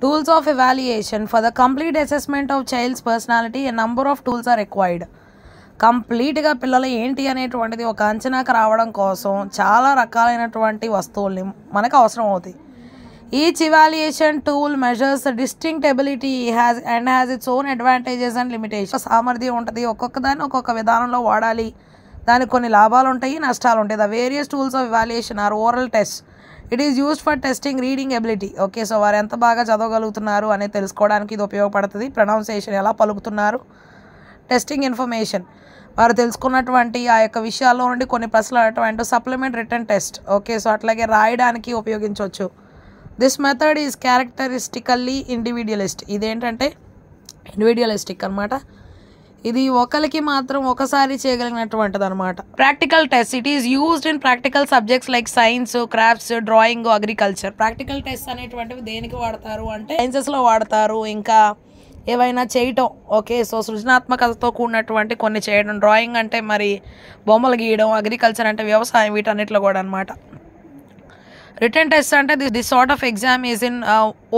Tools of evaluation. For the complete assessment of child's personality, a number of tools are required. కంప్లీట్గా పిల్లలు ఏంటి అనేటువంటిది ఒక అంచనాకు రావడం కోసం చాలా రకాలైనటువంటి వస్తువుల్ని మనకు అవసరం అవుతాయి. Each evaluation tool measures distinct ability has its own advantages and limitation. సామర్థ్యం ఉంటుంది, ఒక్కొక్క దాన్ని ఒక్కొక్క విధానంలో వాడాలి, దానికి కొన్ని లాభాలు ఉంటాయి, నష్టాలు ఉంటాయి. The various tools of evaluation are oral test. It is used for testing reading ability. Okay, so వారు ఎంత బాగా చదవగలుగుతున్నారు అనేది తెలుసుకోవడానికి ఇది ఉపయోగపడుతుంది. ప్రొనౌన్సియేషన్ ఎలా పలుకుతున్నారు, టెస్టింగ్ ఇన్ఫర్మేషన్, వారు తెలుసుకున్నటువంటి ఆ యొక్క విషయాల్లో నుండి కొన్ని ప్రశ్నలు అటువంటి supplement return test. Okay, so అట్లాగే రాయడానికి ఉపయోగించవచ్చు. This method is characteristically individualist. ఇదేంటంటే ఇండివిడ్యువలిస్టిక్ అనమాట. ఇది ఒకరికి మాత్రం ఒకసారి చేయగలిగినటువంటిది అనమాట. Practical test. It is used in practical subjects like science, crafts, drawing, agriculture. Practical test అనేటువంటివి దేనికి వాడతారు అంటే సైన్సెస్లో వాడతారు, ఇంకా ఏవైనా చేయటం. ఓకే, సో సృజనాత్మకతతో కూడినటువంటి కొన్ని చేయడం. డ్రాయింగ్ అంటే మరి బొమ్మలు గీయడం, అగ్రికల్చర్ అంటే వ్యవసాయం, వీటన్నిటిలో కూడా అనమాట. రిటర్న్ టెస్ట్ అంటే this sort of exam is in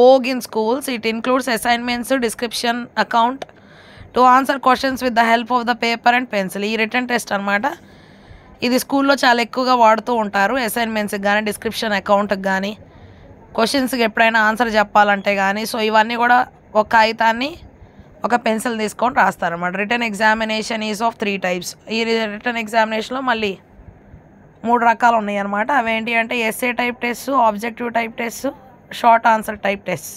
Vogue in schools. It includes assignments, description, account to answer questions with the help of the paper and pencil. ఈ రిటర్న్ టెస్ట్ అనమాట. ఇది స్కూల్లో చాలా ఎక్కువగా వాడుతూ ఉంటారు. అసైన్మెంట్స్కి కానీ, డిస్క్రిప్షన్, అకౌంట్కి కానీ, క్వశ్చన్స్కి ఎప్పుడైనా ఆన్సర్ చెప్పాలంటే కానీ. సో ఇవన్నీ కూడా ఒక కాగితాన్ని ఒక పెన్సిల్ తీసుకొని రాస్తారన్నమాట. Return examination is of 3 types. ఈ రిటర్న్ ఎగ్జామినేషన్లో మళ్ళీ 3 రకాలు ఉన్నాయి అన్నమాట. అవేంటి అంటే essay type test, objective type test, short answer type test.